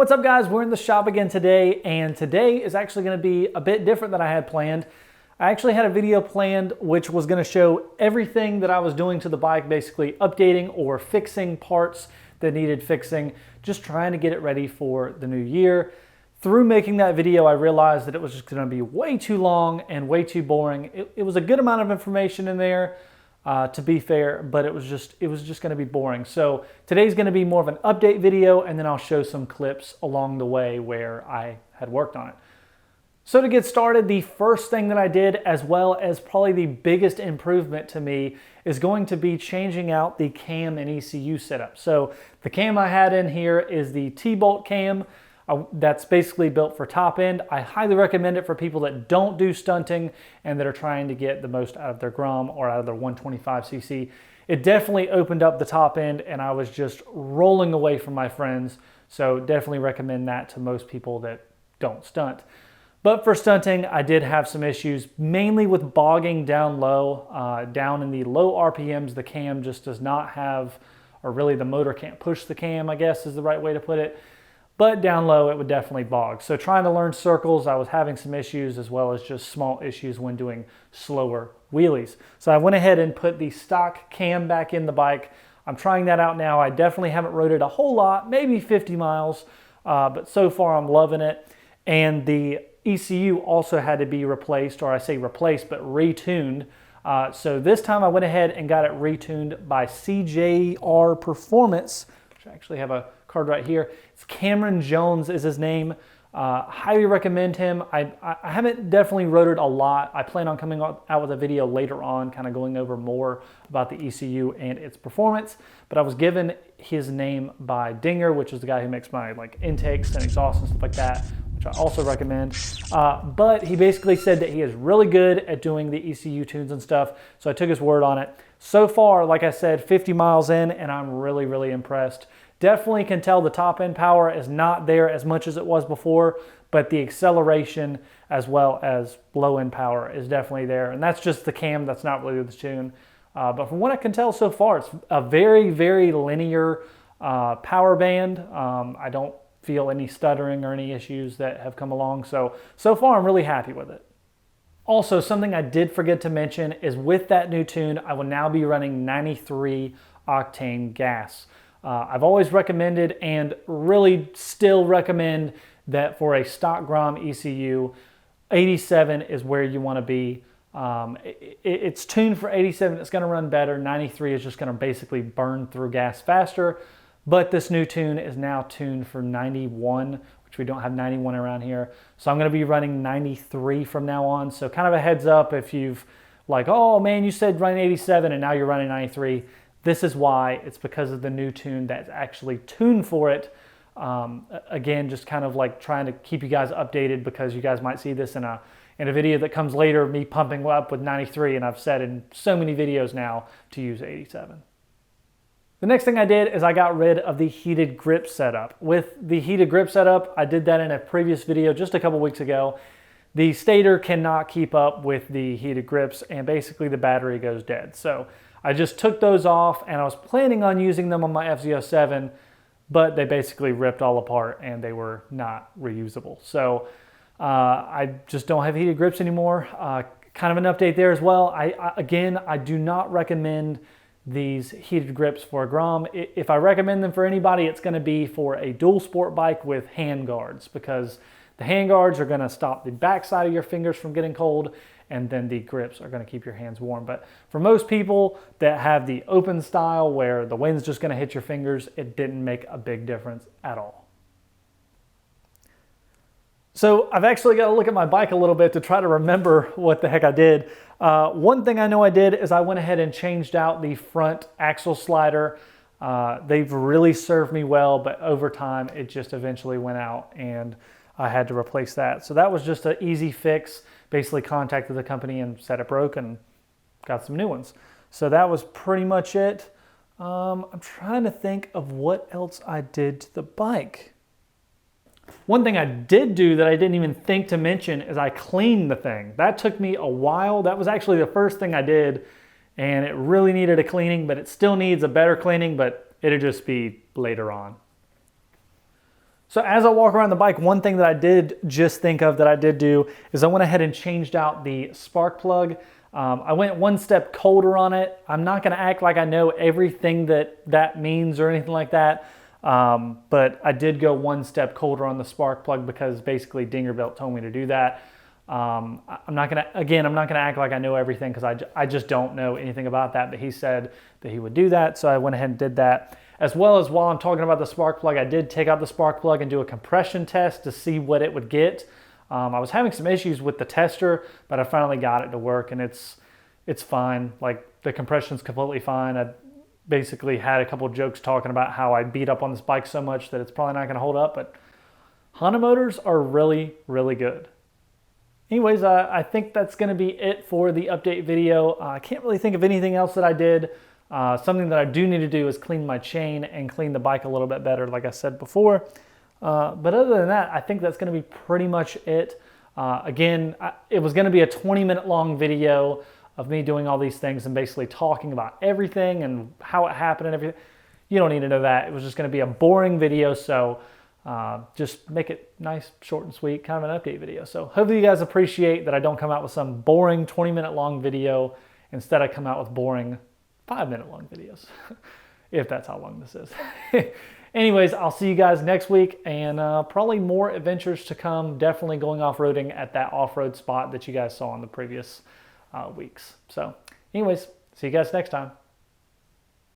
What's up guys, we're in the shop again today, and today is actually going to be a bit different than I had planned. I actually had a video planned which was going to show everything that I was doing to the bike, basically updating or fixing parts that needed fixing, just trying to get it ready for the new year. Through making that video, I realized that it was just going to be way too long and way too boring. It was a good amount of information in there, to be fair, but it was just going to be boring. So today's going to be more of an update video, and then I'll show some clips along the way where I had worked on it. So to get started, the first thing that I did, as well as probably the biggest improvement to me, is going to be changing out the cam and ECU setup. So the cam I had in here is the T-bolt cam. That's basically built for top end. I highly recommend it for people that don't do stunting and that are trying to get the most out of their Grom or out of their 125cc. It definitely opened up the top end, and I was just rolling away from my friends. So definitely recommend that to most people that don't stunt. But for stunting, I did have some issues, mainly with bogging down low. Down in the low RPMs, the cam just does not have, or really the motor can't push the cam, I guess is the right way to put it. But down low, it would definitely bog. So trying to learn circles, I was having some issues, as well as just small issues when doing slower wheelies. So I went ahead and put the stock cam back in the bike. I'm trying that out now. I definitely haven't rode it a whole lot, maybe 50 miles, but so far I'm loving it. And the ECU also had to be replaced, or I say replaced, but retuned. So this time I went ahead and got it retuned by CJR Performance, which I actually have a card right here. It's Cameron Jones is his name. Highly recommend him. I haven't definitely rode it a lot. I plan on coming out with a video later on, kind of going over more about the ECU and its performance. But I was given his name by Dinger, which is the guy who makes my intakes and exhausts and stuff like that, which I also recommend. But he basically said that he is really good at doing the ECU tunes and stuff. So I took his word on it. So far, like I said, 50 miles in, and I'm really, really impressed. Definitely can tell the top end power is not there as much as it was before, but the acceleration as well as low end power is definitely there. And that's just the cam, that's not really the tune. But from what I can tell so far, it's a very, very linear power band. I don't feel any stuttering or any issues that have come along. So far I'm really happy with it. Also, something I did forget to mention is with that new tune, I will now be running 93 octane gas. I've always recommended and really still recommend that for a stock Grom ECU, 87 is where you want to be. It's tuned for 87, it's going to run better. 93 is just going to basically burn through gas faster. But this new tune is now tuned for 91, which we don't have 91 around here. So I'm going to be running 93 from now on. So kind of a heads up if you've oh man, you said run 87 and now you're running 93. This is why. It's because of the new tune that's actually tuned for it. Again, just kind of trying to keep you guys updated, because you guys might see this in a video that comes later, me pumping up with 93, and I've said in so many videos now to use 87. The next thing I did is I got rid of the heated grip setup. With the heated grip setup, I did that in a previous video just a couple weeks ago. The stator cannot keep up with the heated grips, and basically the battery goes dead. So I just took those off, and I was planning on using them on my FZ07, but they basically ripped all apart and they were not reusable. So I just don't have heated grips anymore. Kind of an update there as well. Again, I do not recommend these heated grips for a Grom. If I recommend them for anybody, it's going to be for a dual sport bike with hand guards, because the hand guards are going to stop the backside of your fingers from getting cold, and then the grips are going to keep your hands warm. But for most people that have the open style where the wind's just going to hit your fingers, it didn't make a big difference at all. So I've actually got to look at my bike a little bit to try to remember what the heck I did. One thing I know I did is I went ahead and changed out the front axle slider. They've really served me well, but over time it just eventually went out and I had to replace that. So that was just an easy fix. Basically contacted the company and said it broke and got some new ones. So that was pretty much it. I'm trying to think of what else I did to the bike. One thing I did do that I didn't even think to mention is I cleaned the thing. That took me a while. That was actually the first thing I did, and it really needed a cleaning, but it still needs a better cleaning, but it'll just be later on. So as I walk around the bike, one thing that I did just think of that I did do is I went ahead and changed out the spark plug. I went one step colder on it. I'm not gonna act like I know everything that means or anything like that, but I did go one step colder on the spark plug because basically Dingerbelt told me to do that. I'm not gonna act like I know everything because I just don't know anything about that, but he said that he would do that, so I went ahead and did that. As well as while I'm talking about the spark plug, I did take out the spark plug and do a compression test to see what it would get. I was having some issues with the tester, but I finally got it to work, and it's fine. Like, the compression's completely fine. I basically had a couple of jokes talking about how I beat up on this bike so much that it's probably not gonna hold up, but Honda motors are really, really good. Anyways, I think that's gonna be it for the update video. I can't really think of anything else that I did. Something that I do need to do is clean my chain and clean the bike a little bit better, like I said before. But other than that, I think that's going to be pretty much it. Again, it was going to be a 20-minute long video of me doing all these things and basically talking about everything and how it happened and everything. You don't need to know that. It was just going to be a boring video, so just make it nice, short and sweet, kind of an update video. So hopefully you guys appreciate that I don't come out with some boring 20-minute long video. Instead, I come out with boring 5-minute long videos, if that's how long this is. Anyways, I'll see you guys next week, and probably more adventures to come. Definitely going off-roading at that off-road spot that you guys saw in the previous weeks. So anyways, see you guys next time.